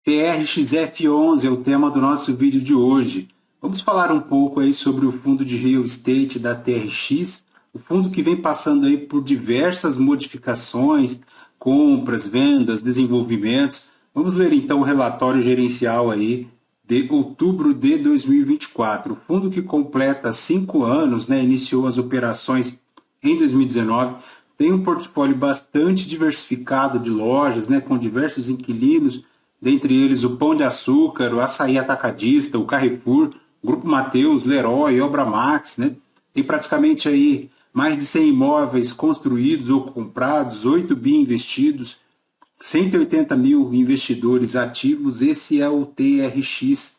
TRXF11 é o tema do nosso vídeo de hoje. Vamos falar um pouco aí sobre o fundo de real estate da TRX, o fundo que vem passando aí por diversas modificações, compras, vendas, desenvolvimentos. Vamos ler então o relatório gerencial aí de outubro de 2024. O fundo que completa 5 anos, iniciou as operações em 2019, tem um portfólio bastante diversificado de lojas, com diversos inquilinos, dentre eles o Pão de Açúcar, o Açaí Atacadista, o Carrefour, o Grupo Mateus, Leroy, Obra Max, Tem praticamente aí mais de 100 imóveis construídos ou comprados, 8 bi investidos, 180 mil investidores ativos. Esse é o TRX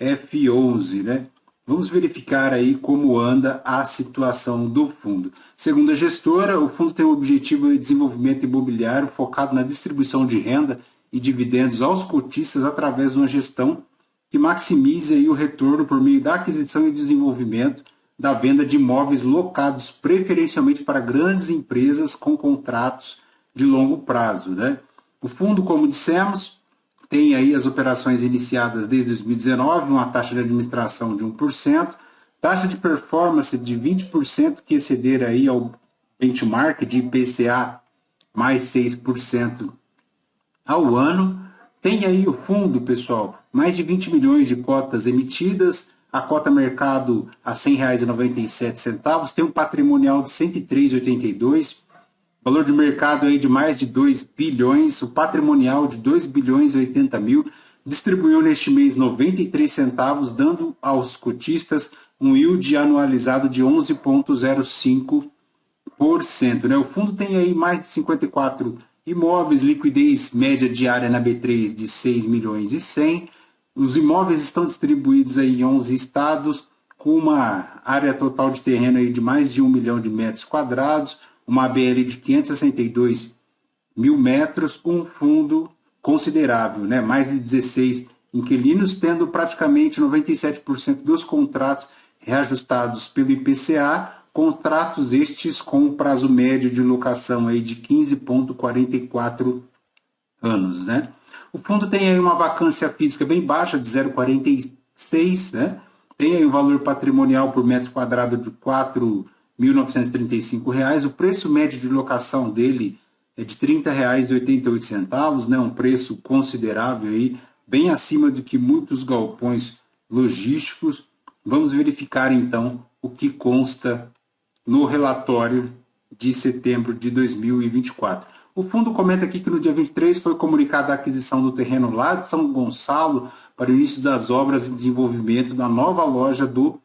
F11, Vamos verificar aí como anda a situação do fundo. Segundo a gestora, o fundo tem o objetivo de desenvolvimento imobiliário focado na distribuição de renda e dividendos aos cotistas através de uma gestão que maximize aí o retorno por meio da aquisição e desenvolvimento da venda de imóveis locados preferencialmente para grandes empresas com contratos de longo prazo, O fundo, como dissemos, tem aí as operações iniciadas desde 2019, uma taxa de administração de 1%, taxa de performance de 20% que exceder aí ao benchmark de IPCA mais 6% ao ano. Tem aí o fundo, pessoal, mais de 20 milhões de cotas emitidas, a cota mercado a R$ 100,97, tem um patrimonial de 103,82, valor de mercado aí de mais de 2 bilhões, o patrimonial de 2 bilhões e 80 mil, distribuiu neste mês 93 centavos, dando aos cotistas um yield anualizado de 11,05%. O fundo tem aí mais de 54 imóveis, liquidez média diária na B3 de 6 milhões e 100. Os imóveis estão distribuídos aí em 11 estados, com uma área total de terreno aí de mais de 1 milhão de metros quadrados, uma ABL de 562 mil metros, um fundo considerável, mais de 16 inquilinos, tendo praticamente 97% dos contratos reajustados pelo IPCA, contratos estes com prazo médio de locação aí de 15,44 anos, O fundo tem aí uma vacância física bem baixa, de 0,46, Tem aí um valor patrimonial por metro quadrado de R$ 4.935. O preço médio de locação dele é de R$ 30,88, Um preço considerável aí, bem acima do que muitos galpões logísticos. Vamos verificar então o que consta no relatório de setembro de 2024. O fundo comenta aqui que no dia 23 foi comunicada a aquisição do terreno lá de São Gonçalo para o início das obras e desenvolvimento da nova loja do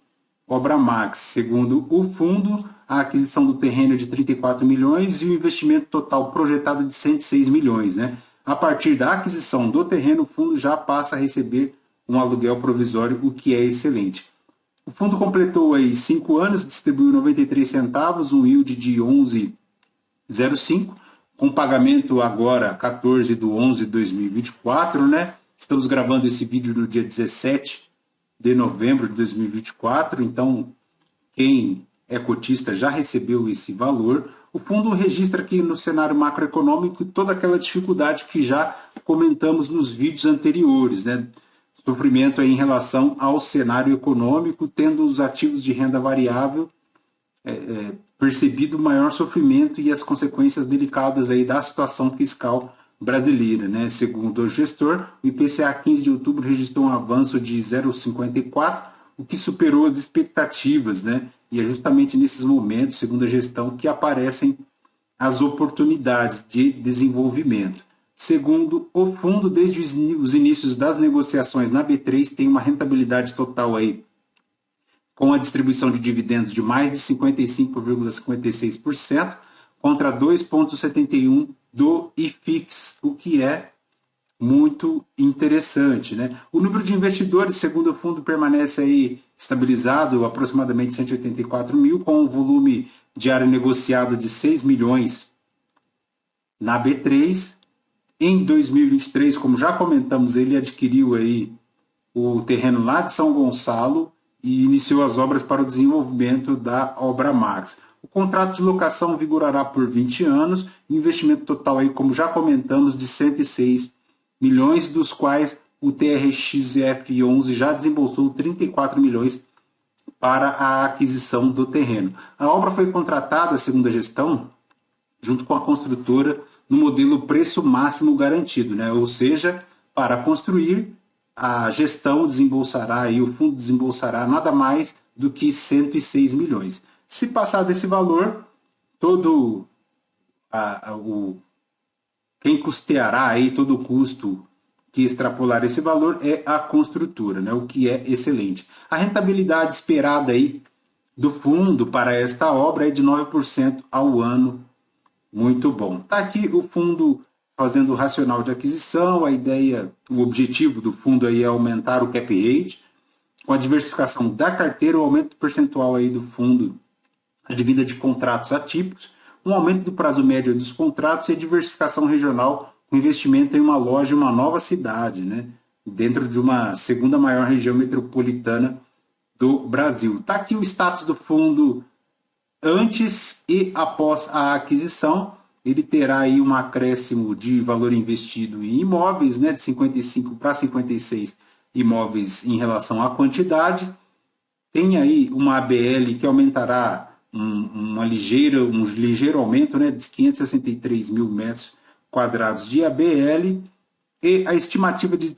Obra Max. Segundo o fundo, a aquisição do terreno é de 34 milhões e o investimento total projetado de 106 milhões. A partir da aquisição do terreno, o fundo já passa a receber um aluguel provisório, o que é excelente. O fundo completou aí 5 anos, distribuiu 93 centavos, um yield de 11,05, com pagamento agora 14/11/2024, Estamos gravando esse vídeo no dia 17 de novembro de 2024, então quem é cotista já recebeu esse valor. O fundo registra aqui no cenário macroeconômico toda aquela dificuldade que já comentamos nos vídeos anteriores, Sofrimento aí em relação ao cenário econômico, tendo os ativos de renda variável percebido maior sofrimento e as consequências delicadas aí da situação fiscal brasileira. Segundo o gestor, o IPCA 15 de outubro registrou um avanço de 0,54, o que superou as expectativas, E é justamente nesses momentos, segundo a gestão, que aparecem as oportunidades de desenvolvimento. Segundo o fundo, desde os inícios das negociações na B3, tem uma rentabilidade total aí, com a distribuição de dividendos de mais de 55,56%, contra 2,71% do IFIX, o que é muito interessante. O número de investidores, segundo o fundo, permanece aí estabilizado, aproximadamente 184 mil, com um volume diário negociado de 6 milhões na B3. Em 2023, como já comentamos, ele adquiriu aí o terreno lá de São Gonçalo e iniciou as obras para o desenvolvimento da Obra Max. O contrato de locação vigorará por 20 anos, investimento total aí, como já comentamos, de 106 milhões, dos quais o TRX-F11 já desembolsou 34 milhões para a aquisição do terreno. A obra foi contratada, segundo a gestão, junto com a construtora, no modelo preço máximo garantido, né? Ou seja, para construir, a gestão desembolsará, e o fundo desembolsará nada mais do que 106 milhões. Se passar desse valor, todo quem custeará aí todo o custo que extrapolar esse valor é a construtora, né? O que é excelente. A rentabilidade esperada aí do fundo para esta obra é de 9% ao ano. Muito bom. Está aqui o fundo fazendo o racional de aquisição, a ideia, o objetivo do fundo aí é aumentar o cap rate, com a diversificação da carteira, o aumento percentual aí do fundo, a advinda de contratos atípicos, um aumento do prazo médio dos contratos e a diversificação regional, com investimento em uma loja em uma nova cidade, né? Dentro de uma segunda maior região metropolitana do Brasil. Está aqui o status do fundo antes e após a aquisição. Ele terá aí um acréscimo de valor investido em imóveis, né, de 55 para 56 imóveis em relação à quantidade. Tem aí uma ABL que aumentará um ligeiro aumento, né, de 563 mil metros quadrados de ABL, e a estimativa de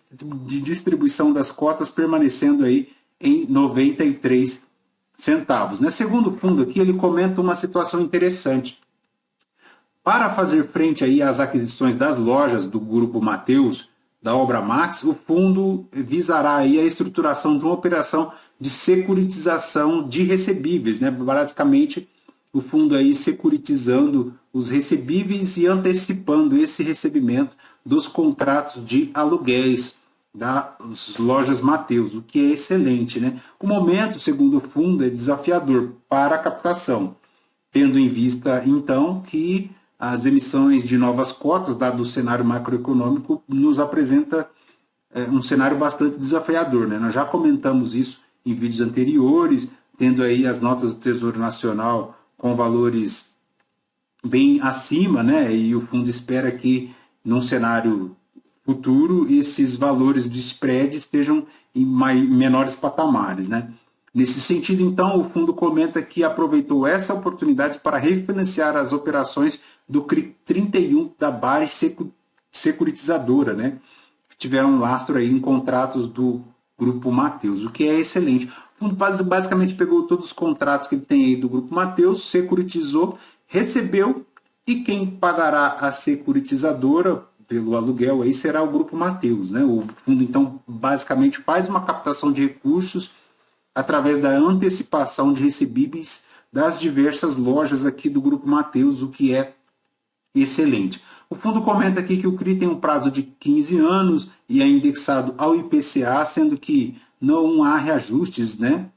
distribuição das cotas permanecendo aí em 93 centavos. Né? Segundo o fundo aqui, ele comenta uma situação interessante. Para fazer frente aí às aquisições das lojas do Grupo Mateus, da Obra Max, o fundo visará aí a estruturação de uma operação de securitização de recebíveis, né? Basicamente, o fundo aí securitizando os recebíveis e antecipando esse recebimento dos contratos de aluguéis das lojas Mateus, o que é excelente, né? O momento, segundo o fundo, é desafiador para a captação, tendo em vista, então, que as emissões de novas cotas, dado o cenário macroeconômico, nos apresenta um cenário bastante desafiador, né? Nós já comentamos isso em vídeos anteriores, tendo aí as notas do Tesouro Nacional com valores bem acima, né? E o fundo espera que, num cenário futuro, esses valores de spread estejam em menores patamares, né? Nesse sentido, então, o fundo comenta que aproveitou essa oportunidade para refinanciar as operações do CRI 31 da Bari Securitizadora, né? Que tiveram lastro aí em contratos do Grupo Mateus, o que é excelente. O fundo basicamente pegou todos os contratos que ele tem aí do Grupo Mateus, securitizou, recebeu, e quem pagará a securitizadora pelo aluguel aí será o Grupo Mateus, né? O fundo, então, basicamente faz uma captação de recursos através da antecipação de recebíveis das diversas lojas aqui do Grupo Mateus, o que é excelente. O fundo comenta aqui que o CRI tem um prazo de 15 anos e é indexado ao IPCA, sendo que não há reajustes, né?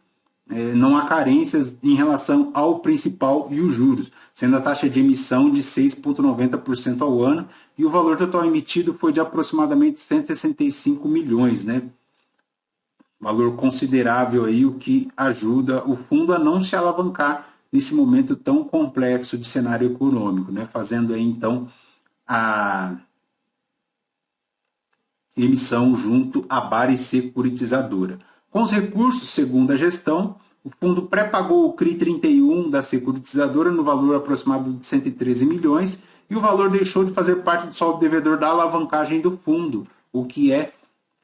Não há carências em relação ao principal e os juros, sendo a taxa de emissão de 6,90% ao ano e o valor total emitido foi de aproximadamente 165 milhões, né? Valor considerável aí, o que ajuda o fundo a não se alavancar nesse momento tão complexo de cenário econômico, né? Fazendo aí, então, a emissão junto à Bari Securitizadora. Com os recursos, segundo a gestão, o fundo pré-pagou o CRI 31 da securitizadora no valor aproximado de 113 milhões e o valor deixou de fazer parte do saldo devedor da alavancagem do fundo, o que é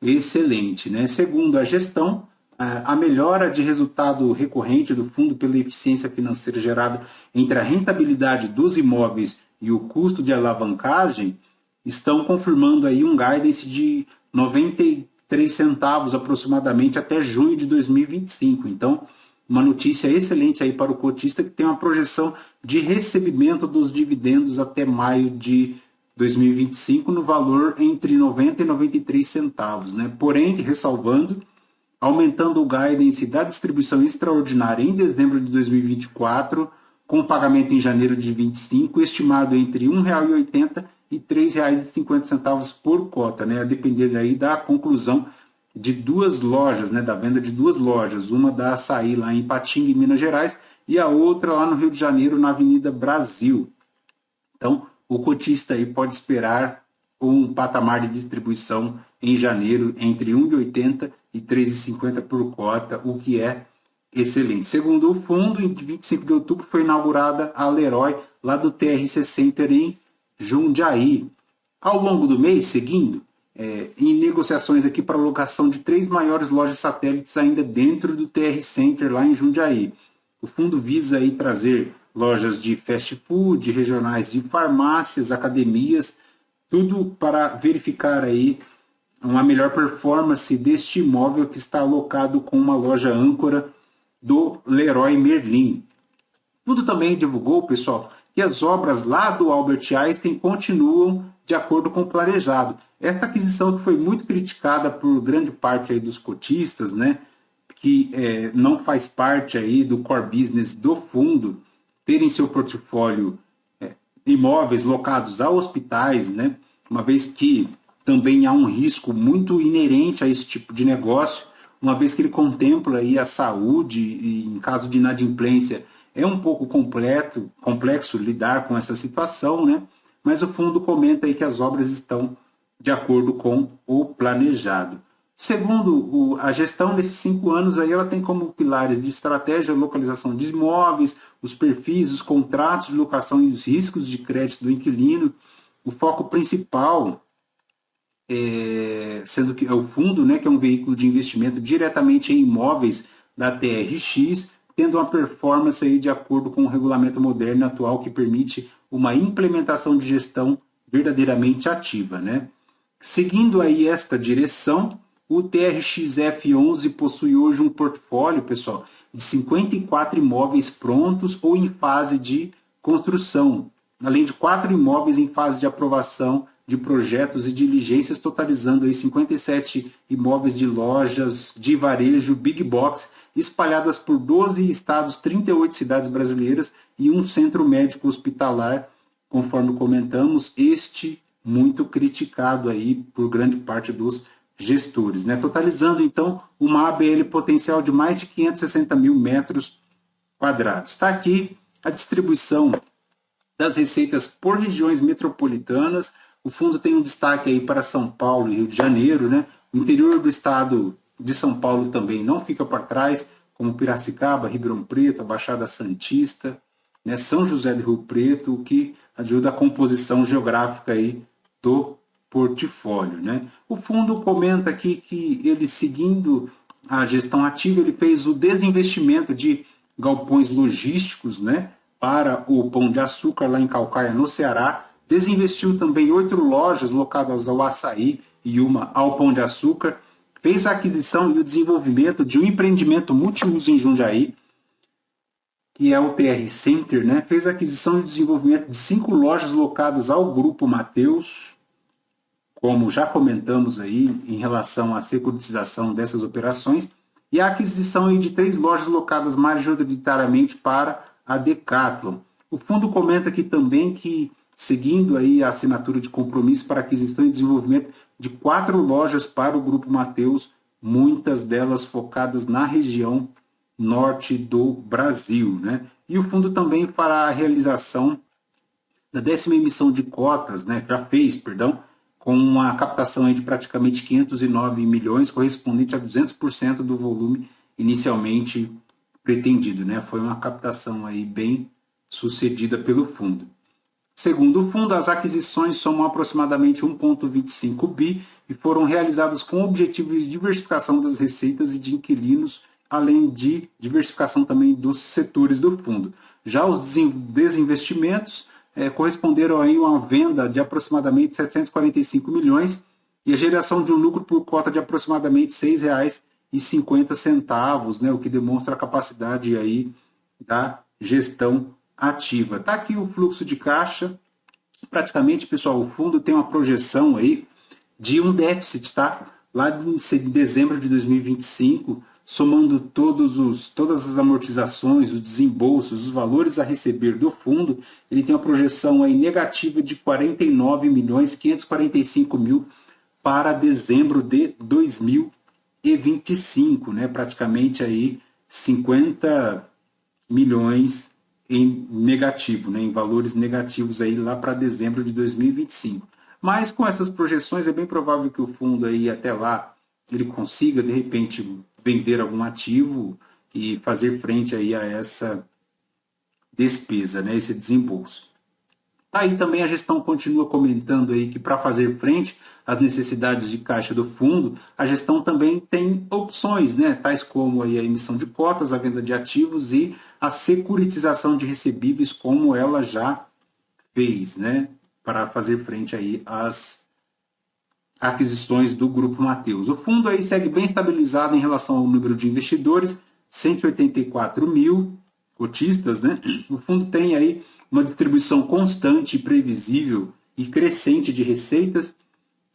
excelente, né? Segundo a gestão, a melhora de resultado recorrente do fundo pela eficiência financeira gerada entre a rentabilidade dos imóveis e o custo de alavancagem estão confirmando aí um guidance de 93 centavos aproximadamente até junho de 2025. Então, uma notícia excelente aí para o cotista que tem uma projeção de recebimento dos dividendos até maio de 2025 no valor entre 90 e 93 centavos, né? Porém, ressalvando, aumentando o guidance da distribuição extraordinária em dezembro de 2024, com pagamento em janeiro de 2025, estimado entre R$ 1,80 e R$ 3,50 por cota, né? A depender aí da conclusão de duas lojas, né? Da venda de duas lojas, uma da Açaí lá em Patinga, em Minas Gerais, e a outra lá no Rio de Janeiro, na Avenida Brasil. Então, o cotista aí pode esperar com um patamar de distribuição em janeiro entre 1,80 e 3,50 por cota, o que é excelente. Segundo o fundo, em 25 de outubro foi inaugurada a Leroy, lá do TRC Center em Jundiaí. Ao longo do mês, seguindo, em negociações aqui para locação de 3 maiores lojas satélites ainda dentro do TR Center, lá em Jundiaí. O fundo visa aí trazer lojas de fast food, regionais de farmácias, academias, tudo para verificar aí uma melhor performance deste imóvel que está alocado com uma loja âncora do Leroy Merlin. O fundo também divulgou, pessoal, que as obras lá do Albert Einstein continuam de acordo com o planejado. Esta aquisição que foi muito criticada por grande parte aí dos cotistas, né, que não faz parte aí do core business do fundo, ter em seu portfólio imóveis locados a hospitais, né, uma vez que também há um risco muito inerente a esse tipo de negócio, uma vez que ele contempla aí a saúde e em caso de inadimplência é um pouco complexo lidar com essa situação, né? Mas o fundo comenta aí que as obras estão de acordo com o planejado. Segundo a gestão desses 5 anos, aí ela tem como pilares de estratégia a localização de imóveis, os perfis, os contratos de locação e os riscos de crédito do inquilino. O foco principal, sendo que é o fundo, né, que é um veículo de investimento diretamente em imóveis da TRX, tendo uma performance aí de acordo com o regulamento moderno atual que permite uma implementação de gestão verdadeiramente ativa, né? Seguindo aí esta direção, o TRX-F11 possui hoje um portfólio, pessoal, de 54 imóveis prontos ou em fase de construção, além de 4 imóveis em fase de aprovação de projetos e diligências, totalizando aí 57 imóveis de lojas de varejo Big Box, espalhadas por 12 estados, 38 cidades brasileiras e um centro médico hospitalar, conforme comentamos, este muito criticado aí por grande parte dos gestores, né? Totalizando então uma ABL potencial de mais de 560 mil metros quadrados. Está aqui a distribuição das receitas por regiões metropolitanas. O fundo tem um destaque aí para São Paulo e Rio de Janeiro, né? O interior do estado de São Paulo também não fica para trás, como Piracicaba, Ribeirão Preto, a Baixada Santista, né? São José do Rio Preto, o que ajuda a composição geográfica aí do portfólio, né? O fundo comenta aqui que ele, seguindo a gestão ativa, ele fez o desinvestimento de galpões logísticos, né, para o Pão de Açúcar, lá em Calcaia, no Ceará. Desinvestiu também 8 lojas locadas ao Açaí e uma ao Pão de Açúcar. Fez a aquisição e o desenvolvimento de um empreendimento multiuso em Jundiaí, que é o TR Center, né? Fez a aquisição e desenvolvimento de 5 lojas locadas ao Grupo Mateus, como já comentamos aí em relação à securitização dessas operações, e a aquisição aí de 3 lojas locadas majoritariamente para a Decathlon. O fundo comenta aqui também que, seguindo aí a assinatura de compromisso para aquisição e desenvolvimento de 4 lojas para o Grupo Mateus, muitas delas focadas na região norte do Brasil, né? E o fundo também fará a realização da 10ª emissão de cotas, né? Já fez, perdão, com uma captação aí de praticamente 509 milhões, correspondente a 200% do volume inicialmente pretendido, né? Foi uma captação aí bem sucedida pelo fundo. Segundo o fundo, as aquisições somam aproximadamente 1,25 bi e foram realizadas com o objetivo de diversificação das receitas e de inquilinos, além de diversificação também dos setores do fundo. Já os desinvestimentos corresponderam aí a uma venda de aproximadamente 745 milhões e a geração de um lucro por cota de aproximadamente R$ 6,50, né, o que demonstra a capacidade aí da gestão ativa. Está aqui o fluxo de caixa. Praticamente, pessoal, o fundo tem uma projeção aí de um déficit, tá? Lá em dezembro de 2025, somando todas as amortizações, os desembolsos, os valores a receber do fundo, ele tem uma projeção aí negativa de 49.545.000 para dezembro de 2025, né? Praticamente aí 50 milhões em negativo, né? Em valores negativos aí lá para dezembro de 2025. mas com essas projeções é bem provável que o fundo aí até lá ele consiga, de repente, vender algum ativo e fazer frente aí a essa despesa, né, esse desembolso. Aí também a gestão continua comentando aí que para fazer frente às necessidades de caixa do fundo, a gestão também tem opções, né, tais como aí a emissão de cotas, a venda de ativos e a securitização de recebíveis, como ela já fez, né, para fazer frente aí às aquisições do Grupo Mateus. O fundo aí segue bem estabilizado em relação ao número de investidores, 184 mil cotistas, né? O fundo tem aí uma distribuição constante, previsível e crescente de receitas,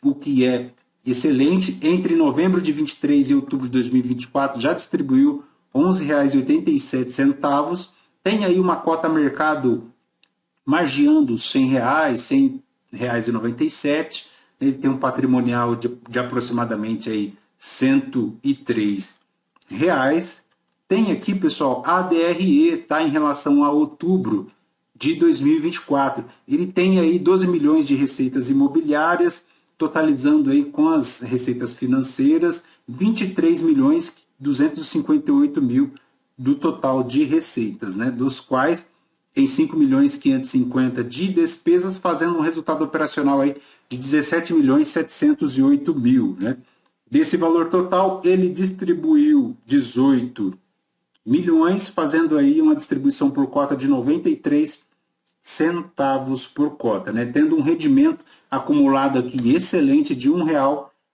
o que é excelente. Entre novembro de 23 e outubro de 2024 já distribuiu R$ 11,87. Tem aí uma cota mercado margeando R$ 100, R$ 100,97. Ele tem um patrimonial de aproximadamente aí R$ 103. Tem aqui, pessoal, ADRE, tá, em relação a outubro de 2024. Ele tem aí 12 milhões de receitas imobiliárias, totalizando aí com as receitas financeiras 23 milhões 258 mil do total de receitas, né, dos quais tem 5 milhões 550 de despesas, fazendo um resultado operacional aí de 17 milhões 708 mil, né? Desse valor total, ele distribuiu 18 milhões, fazendo aí uma distribuição por cota de 93 centavos por cota, né? Tendo um rendimento acumulado aqui excelente de R$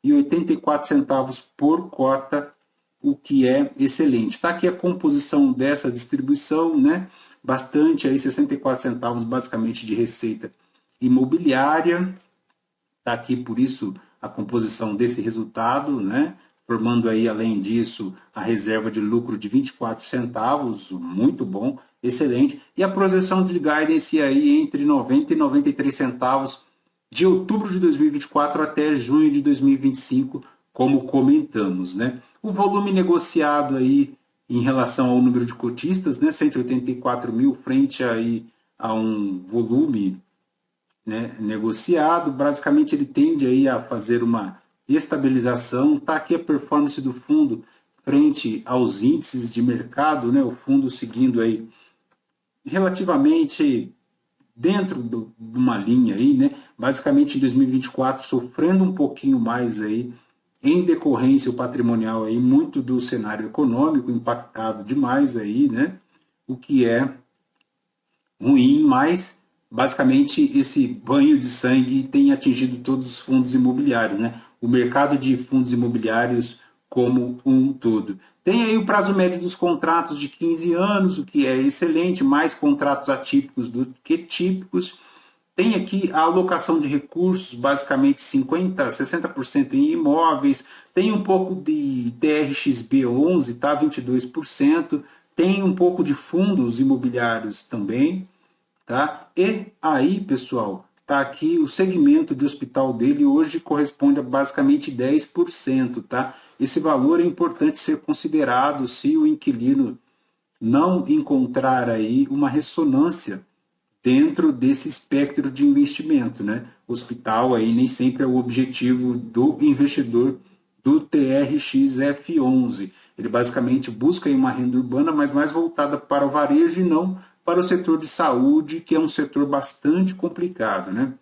1,84 por cota, o que é excelente. Está aqui a composição dessa distribuição, né? Bastante aí, 64 centavos basicamente de receita imobiliária. Está aqui, por isso, a composição desse resultado, né? Formando aí, além disso, a reserva de lucro de 24 centavos, muito bom, excelente. E a projeção de guidance aí entre 90 e 93 centavos de outubro de 2024 até junho de 2025, como comentamos, né? O volume negociado aí em relação ao número de cotistas, né? 184 mil frente aí a um volume, né, negociado, basicamente ele tende aí a fazer uma estabilização. Está aqui a performance do fundo frente aos índices de mercado, né, o fundo seguindo aí relativamente dentro de uma linha aí, né, basicamente em 2024 sofrendo um pouquinho mais aí em decorrência o patrimonial aí muito do cenário econômico impactado demais aí, né, o que é ruim, mas basicamente esse banho de sangue tem atingido todos os fundos imobiliários, né? O mercado de fundos imobiliários como um todo. Tem aí o prazo médio dos contratos de 15 anos, o que é excelente, mais contratos atípicos do que típicos. Tem aqui a alocação de recursos, basicamente 50%, 60% em imóveis. Tem um pouco de TRXB11, tá? 22%. Tem um pouco de fundos imobiliários também. Tá? E aí, pessoal, tá aqui o segmento de hospital dele hoje corresponde a basicamente 10%, tá? Esse valor é importante ser considerado se o inquilino não encontrar aí uma ressonância dentro desse espectro de investimento, né? Hospital aí nem sempre é o objetivo do investidor do TRXF11. Ele basicamente busca aí uma renda urbana, mas mais voltada para o varejo e não para o setor de saúde, que é um setor bastante complicado, né?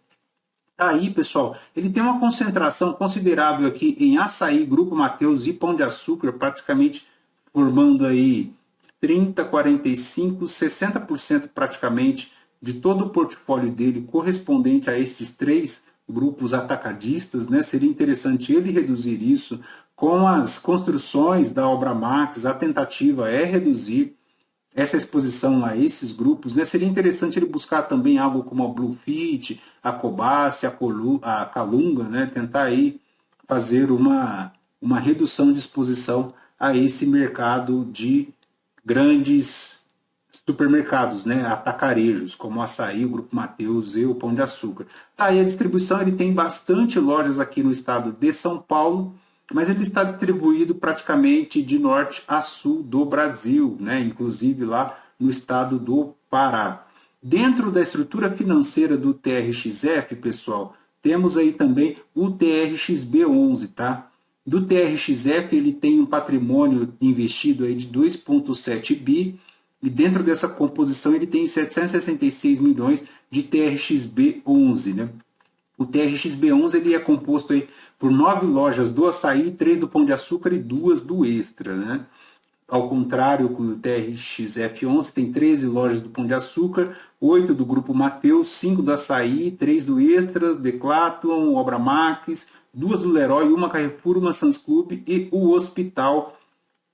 Aí, pessoal, ele tem uma concentração considerável aqui em Açaí, Grupo Mateus e Pão de Açúcar, praticamente formando aí 30, 45, 60% praticamente de todo o portfólio dele correspondente a esses três grupos atacadistas, né? Seria interessante ele reduzir isso com as construções da Obra Max. A tentativa é reduzir essa exposição a esses grupos, né? Seria interessante ele buscar também algo como a Bluefit, a Cobase, a Calunga, né? Tentar aí fazer uma redução de exposição a esse mercado de grandes supermercados, né? Atacarejos, como o Açaí, o Grupo Mateus e o Pão de Açúcar. Tá aí a distribuição, ele tem bastante lojas aqui no estado de São Paulo, mas ele está distribuído praticamente de norte a sul do Brasil, né? Inclusive lá no estado do Pará. Dentro da estrutura financeira do TRXF, pessoal, temos aí também o TRXB11, tá? Do TRXF ele tem um patrimônio investido aí de 2,7 bi, e dentro dessa composição ele tem 766 milhões de TRXB11, né? O TRXB11 ele é composto aí por 9 lojas do Açaí, 3 do Pão de Açúcar e 2 do Extra, né? Ao contrário, o TRXF11 tem 13 lojas do Pão de Açúcar, 8 do Grupo Mateus, 5 do Açaí, 3 do Extras, Decathlon, Obra Max, 2 do Leroy, 1 Carrefour, uma Sam's Club e o Hospital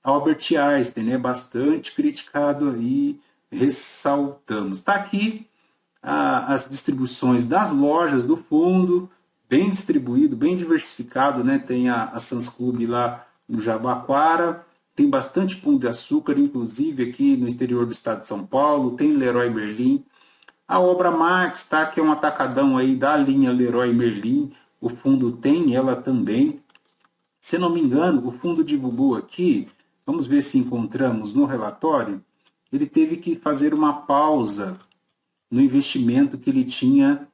Albert Einstein, né? Bastante criticado aí, ressaltamos. Está aqui as distribuições das lojas do fundo, bem distribuído, bem diversificado, né? Tem a Sam's Club lá no Jabaquara, tem bastante Pão de Açúcar, inclusive aqui no interior do estado de São Paulo, tem Leroy Merlin. A Obra Max, tá? Que é um atacadão aí da linha Leroy Merlin, o fundo tem ela também. Se não me engano, o fundo de Bubu aqui, vamos ver se encontramos no relatório, ele teve que fazer uma pausa no investimento que ele tinha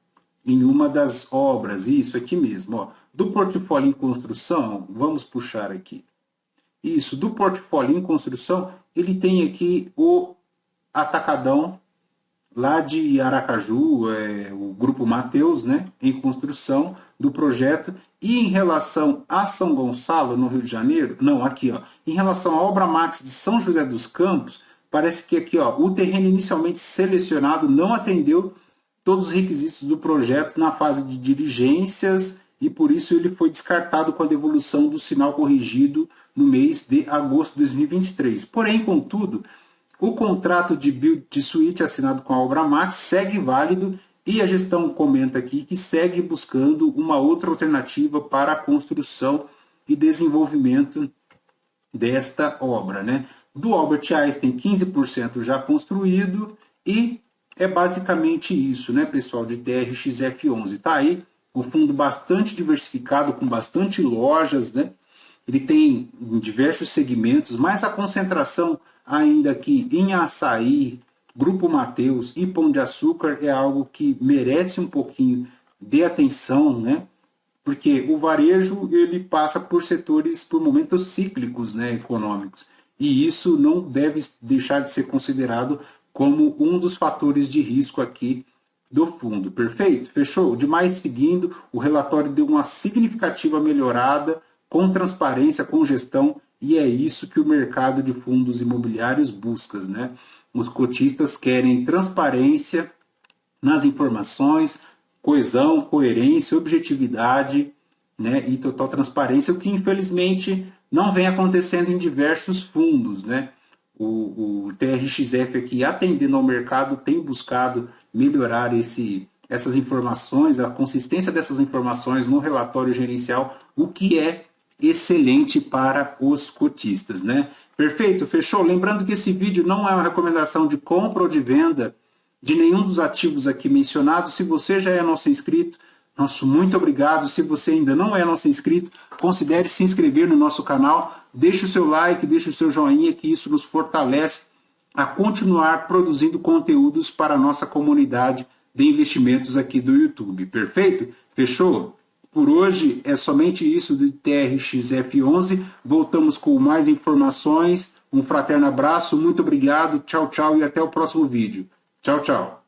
em uma das obras, isso aqui mesmo, ó, do portfólio em construção, vamos puxar aqui. Isso, do portfólio em construção, ele tem aqui o atacadão lá de Aracaju, o Grupo Mateus, né, em construção do projeto. E em relação a São Gonçalo, no Rio de Janeiro, não, aqui, ó, em relação à Obra Max de São José dos Campos, parece que aqui, ó, o terreno inicialmente selecionado não atendeu todos os requisitos do projeto na fase de diligências e por isso ele foi descartado com a devolução do sinal corrigido no mês de agosto de 2023. Porém, contudo, o contrato de build de suíte assinado com a Obra Max segue válido e a gestão comenta aqui que segue buscando uma outra alternativa para a construção e desenvolvimento desta obra, né? Do Albert Einstein, 15% já construído e é basicamente isso, né, pessoal, de TRXF11. Tá aí o fundo bastante diversificado, com bastante lojas, né? Ele tem diversos segmentos, mas a concentração ainda aqui em açaí, Grupo Mateus e Pão de Açúcar é algo que merece um pouquinho de atenção, né? Porque o varejo ele passa por setores, por momentos cíclicos, né, econômicos. E isso não deve deixar de ser considerado como um dos fatores de risco aqui do fundo. Perfeito? Fechou? Demais seguindo, o relatório deu uma significativa melhorada, com transparência, com gestão, e é isso que o mercado de fundos imobiliários busca, né? Os cotistas querem transparência nas informações, coesão, coerência, objetividade, né, e total transparência, o que infelizmente não vem acontecendo em diversos fundos, né? O TRXF aqui, atendendo ao mercado, tem buscado melhorar essas informações, a consistência dessas informações no relatório gerencial, o que é excelente para os cotistas, né? Perfeito, fechou? Lembrando que esse vídeo não é uma recomendação de compra ou de venda de nenhum dos ativos aqui mencionados. Se você já é nosso inscrito, nosso muito obrigado. Se você ainda não é nosso inscrito, considere se inscrever no nosso canal, deixe o seu like, deixe o seu joinha, que isso nos fortalece a continuar produzindo conteúdos para a nossa comunidade de investimentos aqui do YouTube. Perfeito? Fechou? Por hoje é somente isso do TRXF11. Voltamos com mais informações. Um fraterno abraço, muito obrigado, tchau, tchau e até o próximo vídeo. Tchau, tchau.